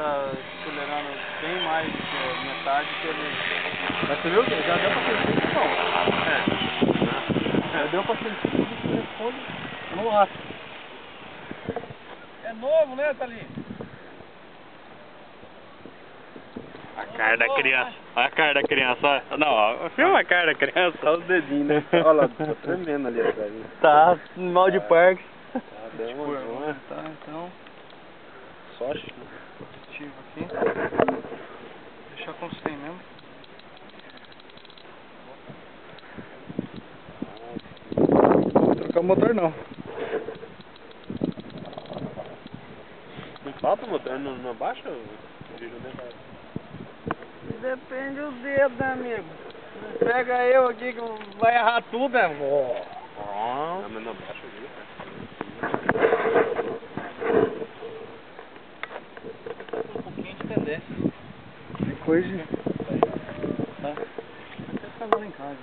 tá acelerando bem mais do que metade que ele... Mas você viu? Já deu pra sentir que bom. É. Já deu pra sentir que responde no aço. É novo, né, Thalinho? A cara da criança. Olha a cara da criança, olha. Não, ó, filma a cara da criança. Só os dedinhos, né? Olha lá, tá tremendo ali atrás. Tá, mal de parque. Tá, deu uma zona. Tá, então... Só ativo aqui. Deixar como tem mesmo. Não vou trocar o motor não. Não falta o motor, não abaixa o giro, né? Depende do dedo, né, amigo? Pega eu aqui que vai errar tudo, né? Não, mas não abaixa o giro, cara. Um pouquinho de tendência. Depois de... Tá? Até ficar agora em casa.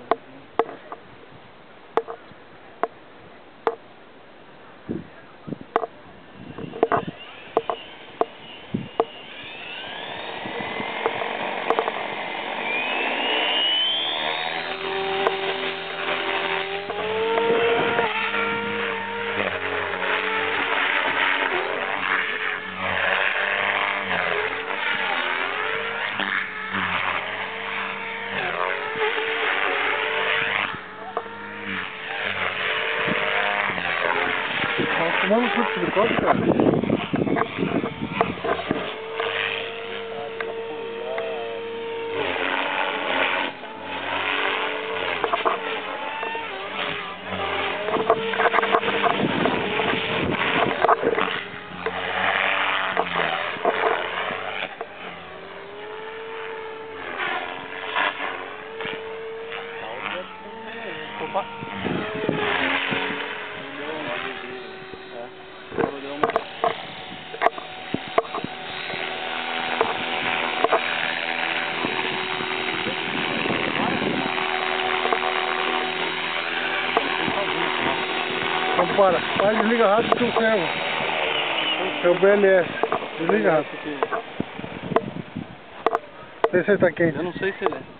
Tá fumando tudo de copo, cara? Opa! Então para desliga rápido que eu ferro. É o BLS. Desliga rápido. Aqui. Não sei se ele tá quente. Eu não sei se ele é.